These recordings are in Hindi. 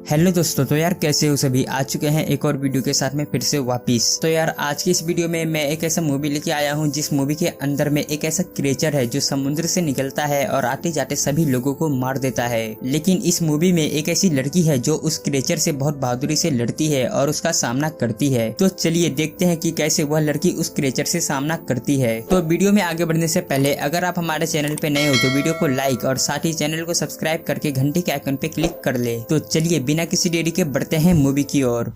हेलो दोस्तों, तो यार कैसे हो सभी। आ चुके हैं एक और वीडियो के साथ में फिर से वापिस। तो यार आज की इस वीडियो में मैं एक ऐसा मूवी लेके आया हूँ जिस मूवी के अंदर में एक ऐसा क्रिएचर है जो समुद्र से निकलता है और आते जाते सभी लोगों को मार देता है। लेकिन इस मूवी में एक ऐसी लड़की है जो उस क्रिएचर से बहुत बहादुरी से लड़ती है और उसका सामना करती है। तो चलिए देखते हैं कि कैसे वह लड़की उस क्रिएचर से सामना करती है। तो वीडियो में आगे बढ़ने से पहले अगर आप हमारे चैनल पे नए हो तो वीडियो को लाइक और साथ ही चैनल को सब्सक्राइब करके घंटी के आइकन पे क्लिक कर ले। तो चलिए बिना किसी देरी के बढ़ते हैं मूवी की ओर।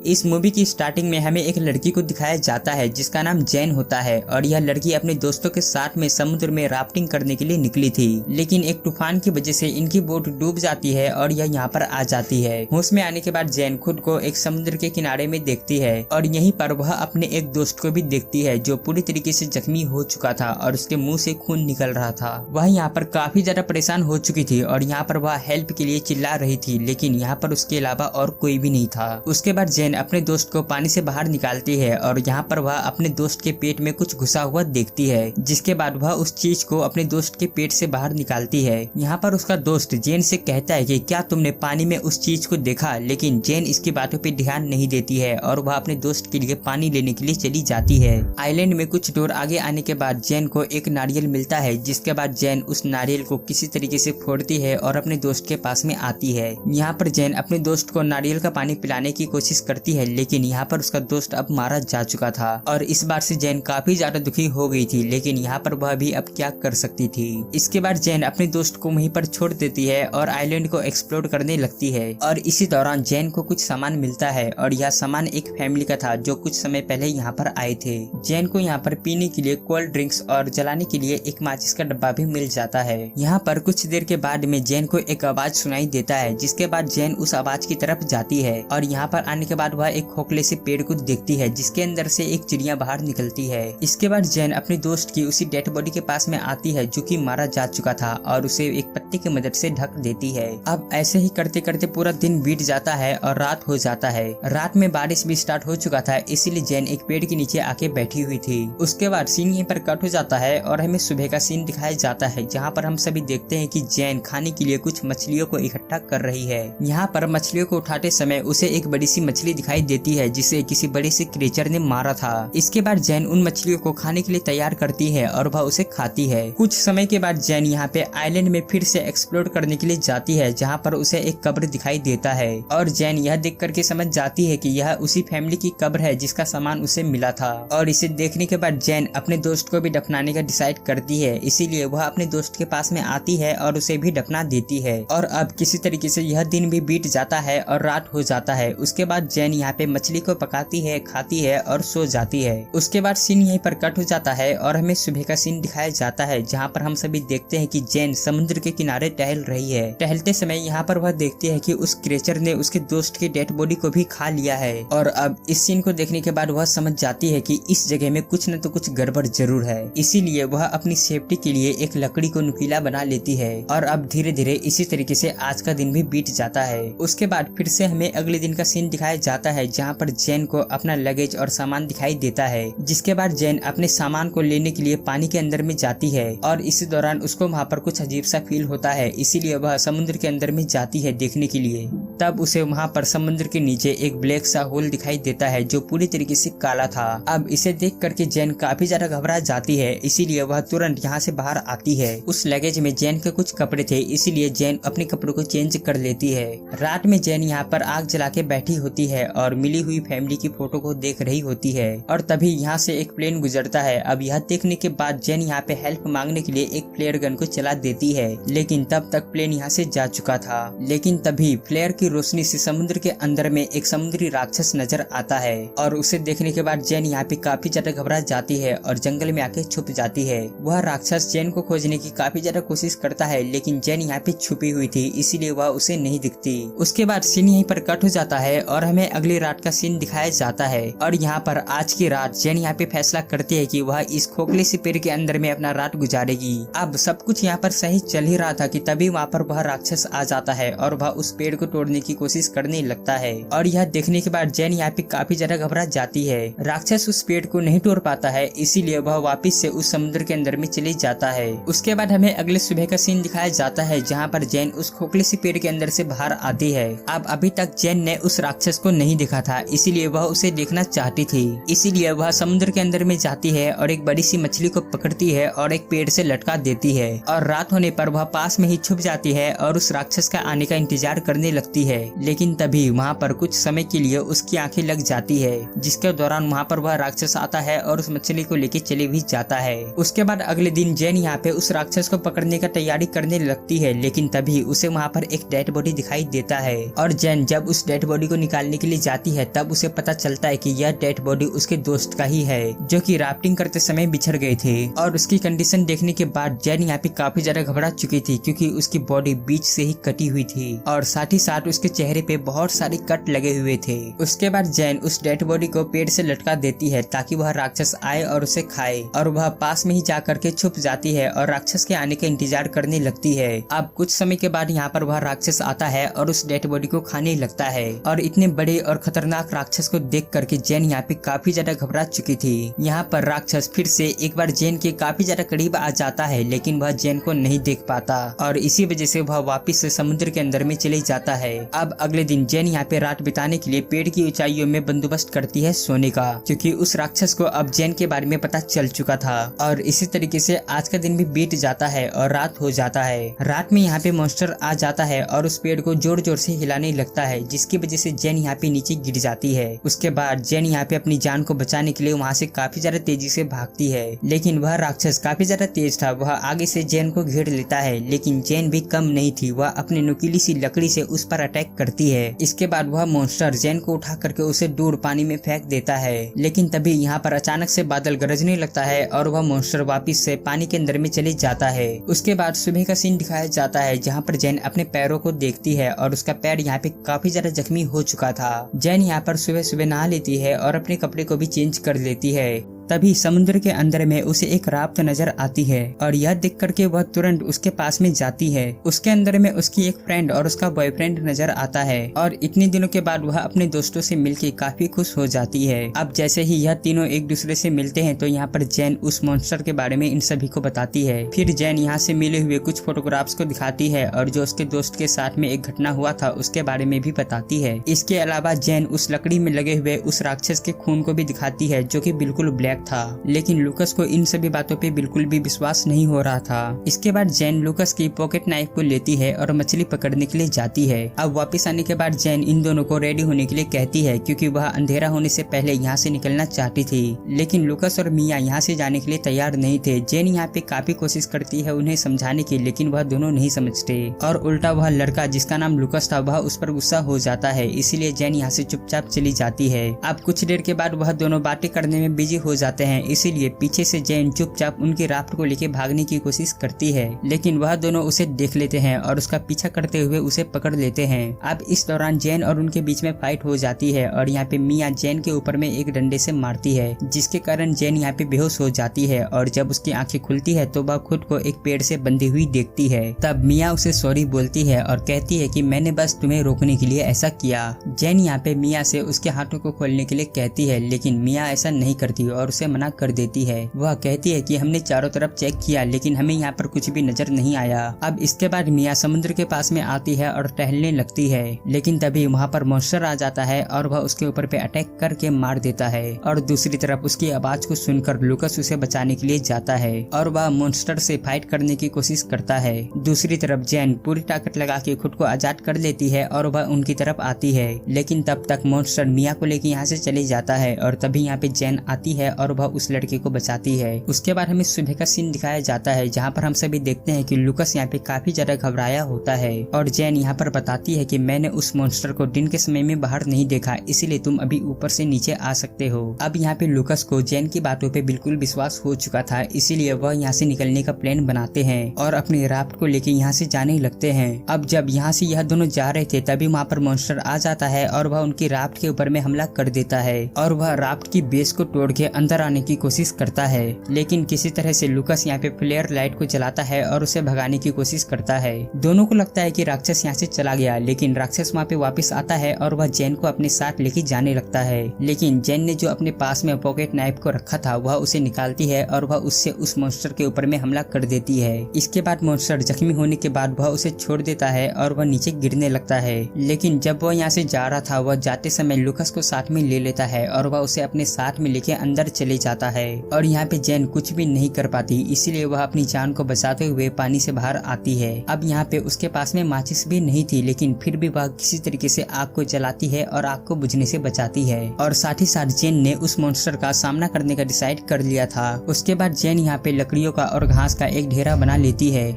इस मूवी की स्टार्टिंग में हमें एक लड़की को दिखाया जाता है जिसका नाम जैन होता है और यह लड़की अपने दोस्तों के साथ में समुद्र में राफ्टिंग करने के लिए निकली थी। लेकिन एक तूफान की वजह से इनकी बोट डूब जाती है और यह यहाँ पर आ जाती है। होश में आने के बाद जैन खुद को एक समुद्र के किनारे में देखती है और यहीं पर वह अपने एक दोस्त को भी देखती है जो पूरी तरीके से जख्मी हो चुका था और उसके मुंह से खून निकल रहा था। वह यहाँ पर काफी ज्यादा परेशान हो चुकी थी और यहाँ पर वह हेल्प के लिए चिल्ला रही थी, लेकिन यहाँ पर उसके अलावा और कोई भी नहीं था। उसके बाद जैन अपने दोस्त को पानी से बाहर निकालती है और यहाँ पर वह अपने दोस्त के पेट में कुछ घुसा हुआ देखती है, जिसके बाद वह उस चीज को अपने दोस्त के पेट से बाहर निकालती है। यहाँ पर उसका दोस्त जैन से कहता है कि क्या तुमने पानी में उस चीज को देखा, लेकिन जैन इसकी बातों पे ध्यान नहीं देती है और वह अपने दोस्त के लिए पानी लेने के लिए चली जाती है। आइलैंड में कुछ दूर आगे आने के बाद जैन को एक नारियल मिलता है, जिसके बाद जैन उस नारियल को किसी तरीके से फोड़ती है और अपने दोस्त के पास में आती है। यहाँ पर जैन अपने दोस्त को नारियल का पानी पिलाने की कोशिश करती है, लेकिन यहाँ पर उसका दोस्त अब मारा जा चुका था और इस बार से जैन काफी ज्यादा दुखी हो गई थी, लेकिन यहाँ पर वह भी अब क्या कर सकती थी। इसके बाद जैन अपने दोस्त को वहीं पर छोड़ देती है और आइलैंड को एक्सप्लोर करने लगती है और इसी दौरान जैन को कुछ सामान मिलता है और यह सामान एक फैमिली का था जो कुछ समय पहले यहाँ पर आए थे। जैन को यहाँ पर पीने के लिए कोल्ड ड्रिंक्स और जलाने के लिए एक माचिस का डब्बा भी मिल जाता है। यहाँ पर कुछ देर के बाद में जैन को एक आवाज सुनाई देता है, जिसके बाद जैन उस आवाज की तरफ जाती है और यहाँ पर आने के बाद वह एक खोखले से पेड़ को देखती है जिसके अंदर से एक चिड़िया बाहर निकलती है। इसके बाद जैन अपने दोस्त की उसी डेड बॉडी के पास में आती है जो कि मारा जा चुका था और उसे एक पत्ते की मदद से ढक देती है। अब ऐसे ही करते करते पूरा दिन बीत जाता है और रात हो जाता है। रात में बारिश भी स्टार्ट हो चुका था, इसीलिए जैन एक पेड़ के नीचे आके बैठी हुई थी। उसके बाद सीन यहीं पर कट हो जाता है और हमें सुबह का सीन दिखाया जाता है, जहाँ पर हम सभी देखते हैं कि जैन खाने के लिए कुछ मछलियों को इकट्ठा कर रही है। यहाँ पर मछलियों को उठाते समय उसे एक बड़ी सी मछली दिखाई देती है जिसे किसी बड़े से क्रिएचर ने मारा था। इसके बाद जैन उन मछलियों को खाने के लिए तैयार करती है और वह उसे खाती है। कुछ समय के बाद जैन यहाँ पे आइलैंड में फिर से एक्सप्लोर करने के लिए जाती है, जहाँ पर उसे एक कब्र दिखाई देता है और जैन यह देख करके समझ जाती है कि यह उसी फैमिली की कब्र है जिसका सामान उसे मिला था। और इसे देखने के बाद जैन अपने दोस्त को भी दफनाने का डिसाइड करती है, इसीलिए वह अपने दोस्त के पास में आती है और उसे भी दफना देती है। और अब किसी तरीके से यह दिन भी बीत जाता है और रात हो जाता है। उसके बाद जैन यहाँ पे मछली को पकाती है, खाती है और सो जाती है। उसके बाद सीन यहीं पर कट हो जाता है और हमें सुबह का सीन दिखाया जाता है, जहाँ पर हम सभी देखते हैं कि जैन समुद्र के किनारे टहल रही है। टहलते समय यहाँ पर वह देखती है कि उस क्रिएचर ने उसके दोस्त की डेड बॉडी को भी खा लिया है। और अब इस सीन को देखने के बाद वह समझ जाती है कि इस जगह में कुछ न तो कुछ गड़बड़ जरूर है, इसीलिए वह अपनी सेफ्टी के लिए एक लकड़ी को नुकीला बना लेती है। और अब धीरे धीरे इसी तरीके से आज का दिन भी बीत जाता है। उसके बाद फिर से हमें अगले दिन का सीन दिखाया जाता है, जहाँ पर जैन को अपना लगेज और सामान दिखाई देता है। जिसके बाद जैन अपने सामान को लेने के लिए पानी के अंदर में जाती है और इसी दौरान उसको वहाँ पर कुछ अजीब सा फील होता है, इसीलिए वह समुद्र के अंदर में जाती है देखने के लिए। तब उसे वहाँ पर समुद्र के नीचे एक ब्लैक सा होल दिखाई देता है जो पूरी तरीके से काला था। अब इसे देख करके जैन काफी ज्यादा घबरा जाती है, इसीलिए वह तुरंत यहाँ से बाहर आती है। उस लगेज में जैन के कुछ कपड़े थे, इसीलिए जैन अपने कपड़ों को चेंज कर लेती है। रात में जैन यहाँ पर आग जला के बैठी होती है और मिली हुई फैमिली की फोटो को देख रही होती है और तभी यहाँ से एक प्लेन गुजरता है। अब यह देखने के बाद जैन यहाँ पे हेल्प मांगने के लिए एक फ्लेयर गन को चला देती है, लेकिन तब तक प्लेन यहाँ से जा चुका था। लेकिन तभी फ्लेयर की रोशनी से समुद्र के अंदर में एक समुद्री राक्षस नजर आता है और उसे देखने के बाद जैन यहाँ पे काफी ज्यादा घबरा जाती है और जंगल में आके छुप जाती है। वह राक्षस जैन को खोजने की काफी ज्यादा कोशिश करता है, लेकिन जैन यहाँ पे छुपी हुई थी, इसीलिए वह उसे नहीं दिखती। उसके बाद सीन यहीं पर कट हो जाता है और हमें अगली रात का सीन दिखाया जाता है और यहाँ पर आज की रात जैन यहाँ पे फैसला करती है कि वह इस खोखले से पेड़ के अंदर में अपना रात गुजारेगी। अब सब कुछ यहाँ पर सही चल ही रहा था कि तभी वहाँ पर वह राक्षस आ जाता है और वह उस पेड़ को तोड़ने करने की कोशिश करने लगता है। और यह देखने के बाद जैन यहाँ पे काफी ज्यादा घबरा जाती है। राक्षस उस पेड़ को नहीं तोड़ पाता है, इसीलिए वह वापस से उस समुद्र के अंदर में चले जाता है। उसके बाद हमें अगले सुबह का सीन दिखाया जाता है, जहाँ पर जैन उस खोखले सी पेड़ के अंदर से बाहर आती है। अब अभी तक जैन ने उस राक्षस को नहीं देखा था, इसीलिए वह उसे देखना चाहती थी। इसीलिए वह समुद्र के अंदर में जाती है और एक बड़ी सी मछली को पकड़ती है और एक पेड़ से लटका देती है। और रात होने पर वह पास में ही छुप जाती है और उस राक्षस का आने का इंतजार करने लगती है। लेकिन तभी वहाँ पर कुछ समय के लिए उसकी आंखें लग जाती है, जिसके दौरान वहाँ पर वह राक्षस आता है और उस मछली को लेके चले भी जाता है। उसके बाद अगले दिन जैन यहाँ पे उस राक्षस को पकड़ने का तैयारी करने लगती है, लेकिन तभी उसे वहाँ पर एक डेड बॉडी दिखाई देता है। और जैन जब उस डेड बॉडी को निकालने के लिए जाती है, तब उसे पता चलता है कि यह डेड बॉडी उसके दोस्त का ही है, जो कि राफ्टिंग करते समय बिछड़ गए थे। और उसकी कंडीशन देखने के बाद जैन यहाँ पे काफी ज्यादा घबरा चुकी थी, क्योंकि उसकी बॉडी बीच से ही कटी हुई थी और साथ ही साथ उसके चेहरे पे बहुत सारे कट लगे हुए थे। उसके बाद जैन उस डेड बॉडी को पेड़ से लटका देती है ताकि वह राक्षस आए और उसे खाए। और वह पास में ही जा करके छुप जाती है और राक्षस के आने का इंतजार करने लगती है। अब कुछ समय के बाद यहाँ पर वह राक्षस आता है और उस डेड बॉडी को खाने लगता है। और इतने बड़े और खतरनाक राक्षस को देख करके जैन यहाँ पे काफी ज्यादा घबरा चुकी थी। यहाँ पर राक्षस फिर से एक बार जैन के काफी ज्यादा करीब आ जाता है, लेकिन वह जैन को नहीं देख पाता और इसी वजह से वह वापस से समुद्र के अंदर में चले जाता है। अब अगले दिन जैन यहाँ पे रात बिताने के लिए पेड़ की ऊंचाइयों में बंदोबस्त करती है सोने का, क्योंकि उस राक्षस को अब जैन के बारे में पता चल चुका था। और इसी तरीके से आज का दिन भी बीत जाता है और रात हो जाता है। रात में यहाँ पे मॉन्स्टर आ जाता है और उस पेड़ को जोर जोर से हिलाने लगता है, जिसकी वजह से जैन यहाँ पे नीचे गिर जाती है। उसके बाद जैन यहाँ पे अपनी जान को बचाने के लिए वहाँ से काफी ज्यादा तेजी से भागती है, लेकिन वह राक्षस काफी ज्यादा तेज था। वह आगे से जैन को घेर लेता है, लेकिन जैन भी कम नहीं थी। वह अपनी नुकीली सी लकड़ी से उस पर अटैक करती है। इसके बाद वह मॉन्स्टर जैन को उठा करके उसे दूर पानी में फेंक देता है, लेकिन तभी यहाँ पर अचानक से बादल गरजने लगता है और वह मॉन्स्टर वापस से पानी के अंदर में चले जाता है। उसके बाद सुबह का सीन दिखाया जाता है, जहाँ पर जैन अपने पैरों को देखती है और उसका पैर यहाँ पे काफी ज्यादा जख्मी हो चुका था। जैन यहाँ पर सुबह सुबह नहा लेती है और अपने कपड़े को भी चेंज कर लेती है। तभी समुद्र के अंदर में उसे एक राफ्ट नजर आती है और यह देख करके वह तुरंत उसके पास में जाती है। उसके अंदर में उसकी एक फ्रेंड और उसका बॉयफ्रेंड नजर आता है और इतने दिनों के बाद वह अपने दोस्तों से मिलके काफी खुश हो जाती है। अब जैसे ही यह तीनों एक दूसरे से मिलते हैं तो यहाँ पर जैन उस मॉन्स्टर के बारे में इन सभी को बताती है। फिर जैन यहाँ से मिले हुए कुछ फोटोग्राफ्स को दिखाती है और जो उसके दोस्त के साथ में एक घटना हुआ था उसके बारे में भी बताती है। इसके अलावा जैन उस लकड़ी में लगे हुए उस राक्षस के खून को भी दिखाती है, जो कि बिल्कुल ब्लैक था। लेकिन लूकस को इन सभी बातों पे बिल्कुल भी विश्वास नहीं हो रहा था। इसके बाद जैन लूकस की पॉकेट नाइफ को लेती है और मछली पकड़ने के लिए जाती है। अब वापस आने के बाद जैन इन दोनों को रेडी होने के लिए कहती है, क्योंकि वह अंधेरा होने से पहले यहाँ से निकलना चाहती थी। लेकिन लूकस और मिया यहाँ से जाने के लिए तैयार नहीं थे। जैन यहाँ पे काफी कोशिश करती है उन्हें समझाने की, लेकिन वह दोनों नहीं समझते और उल्टा वह लड़का जिसका नाम लूकस था वह उस पर गुस्सा हो जाता है। इसीलिए जैन यहाँ से चुपचाप चली जाती है। अब कुछ देर के बाद वह दोनों बातें करने में बिजी हो जाते हैं, इसीलिए पीछे से जैन चुपचाप उनकी राफ्ट को लेके भागने की कोशिश करती है, लेकिन वह दोनों उसे देख लेते हैं और उसका पीछा करते हुए उसे पकड़ लेते हैं। अब इस दौरान जैन और उनके बीच में फाइट हो जाती है और यहाँ पे मिया जैन के ऊपर में एक डंडे से मारती है, जिसके कारण जैन यहाँ पे बेहोश हो जाती है और जब उसकी आंखें खुलती है तो वह खुद को एक पेड़ से बंधी हुई देखती है। तब मिया उसे सॉरी बोलती है और कहती है कि मैंने बस तुम्हें रोकने के लिए ऐसा किया। जैन यहाँ पे मिया से उसके हाथों को खोलने के लिए कहती है, लेकिन मिया ऐसा नहीं करती और उसे मना कर देती है। वह कहती है कि हमने चारों तरफ चेक किया, लेकिन हमें यहाँ पर कुछ भी नजर नहीं आया। अब इसके बाद मिया समुद्र के पास में आती है और टहलने लगती है, लेकिन तभी वहाँ पर मॉन्स्टर आ जाता है और वह उसके ऊपर पे अटैक करके मार देता है। और दूसरी तरफ उसकी आवाज को सुनकर लूकस उसे बचाने के लिए जाता है और वह मॉन्स्टर से फाइट करने की कोशिश करता है। दूसरी तरफ जैन पूरी ताकत लगा के खुद को आजाद कर लेती है और वह उनकी तरफ आती है, लेकिन तब तक मॉन्स्टर मिया को लेके यहाँ से चले जाता है और तभी यहाँ पे जैन आती है और वह उस लड़के को बचाती है। उसके बाद हमें सुबह का सीन दिखाया जाता है, जहाँ पर हम सभी देखते हैं कि लूकस यहाँ पे काफी ज्यादा घबराया होता है और जैन यहाँ पर बताती है कि मैंने उस मॉन्स्टर को दिन के समय में बाहर नहीं देखा, इसीलिए तुम अभी ऊपर से नीचे आ सकते हो। अब यहाँ पे लूकस को जैन की बातों पे बिल्कुल विश्वास हो चुका था, इसीलिए वह यहाँ से निकलने का प्लान बनाते हैं और अपने राफ्ट को लेके यहाँ से जाने लगते हैं। अब जब यहाँ से यह दोनों जा रहे थे तभी वहाँ पर मॉन्स्टर आ जाता है और वह उनकी राफ्ट के ऊपर में हमला कर देता है और वह राफ्ट की बेस को तोड़ के अंदर अंदर आने की कोशिश करता है, लेकिन किसी तरह से लूकास यहाँ पे फ्लेयर लाइट को जलाता है और उसे भगाने की कोशिश करता है। दोनों को लगता है कि राक्षस यहाँ से चला गया, लेकिन राक्षस वहाँ पे वापस आता है और वह जेन को अपने साथ लेके जाने लगता है। लेकिन जेन ने जो अपने पास में पॉकेट नाइफ को रखा था वह उसे निकालती है और वह उससे उस मॉन्स्टर के ऊपर में हमला कर देती है। इसके बाद मॉन्स्टर जख्मी होने के बाद वह उसे छोड़ देता है और वह नीचे गिरने लगता है। लेकिन जब वह यहाँ से जा रहा था, वह जाते समय लूकास को साथ में ले लेता है और वह उसे अपने साथ में लेके अंदर चले जाता है। और यहाँ पे जेन कुछ भी नहीं कर पाती, इसीलिए वह अपनी जान को बचाते हुए पानी से बाहर आती है। अब यहाँ पे उसके पास में माचिस भी नहीं थी, लेकिन फिर भी वह किसी तरीके से आग को जलाती है और आग को बुझने से बचाती है। और साथ ही साथ जेन ने उस मॉन्स्टर का सामना करने का डिसाइड कर लिया था। उसके बाद जेन यहाँ पे लकड़ियों का और घास का एक ढेरा बना लेती है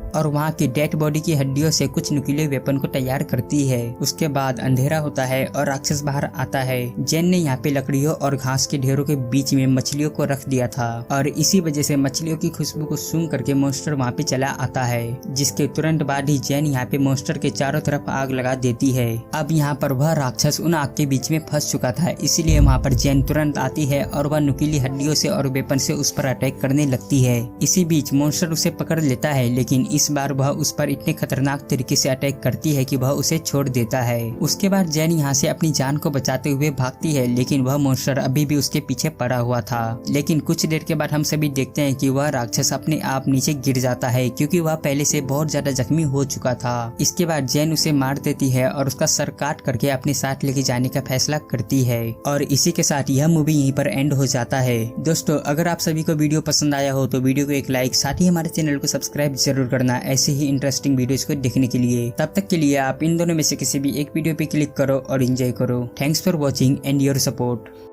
और वहाँ की डेड बॉडी की हड्डियों से कुछ नुकीले वेपन को तैयार करती है। उसके बाद अंधेरा होता है और राक्षस बाहर आता है। जेन ने यहाँ पे लकड़ियों और घास के ढेरों के बीच में मछलियों को रख दिया था और इसी वजह से मछलियों की खुशबू को सूंघ करके मॉन्स्टर वहाँ पे चला आता है, जिसके तुरंत बाद ही जेन यहाँ पे मॉन्स्टर के चारों तरफ आग लगा देती है। अब यहाँ पर वह राक्षस उन आग के बीच में फंस चुका था, इसीलिए वहाँ पर जेन तुरंत आती है और वह नुकीली हड्डियों से और वेपन से उस पर अटैक करने लगती है। इसी बीच मॉन्स्टर उसे पकड़ लेता है, लेकिन इस बार वह उस पर इतने खतरनाक तरीके से अटैक करती है कि वह उसे छोड़ देता है। उसके बाद जेन यहाँ से अपनी जान को बचाते हुए भागती है, लेकिन वह मॉन्स्टर अभी भी उसके पीछे पड़ा हुआ था। लेकिन कुछ देर के बाद हम सभी देखते हैं कि वह राक्षस अपने आप नीचे गिर जाता है, क्योंकि वह पहले से बहुत ज्यादा जख्मी हो चुका था। इसके बाद जेन उसे मार देती है और उसका सर काट करके अपने साथ लेके जाने का फैसला करती है। और इसी के साथ यह मूवी यहीं पर एंड हो जाता है। दोस्तों, अगर आप सभी को वीडियो पसंद आया हो तो वीडियो को एक लाइक, साथ ही हमारे चैनल को सब्सक्राइब जरूर करना ऐसे ही इंटरेस्टिंग वीडियोस को देखने के लिए। तब तक के लिए आप इन दोनों में से किसी भी एक वीडियो पे क्लिक करो और एंजॉय करो। Thanks for watching and your support.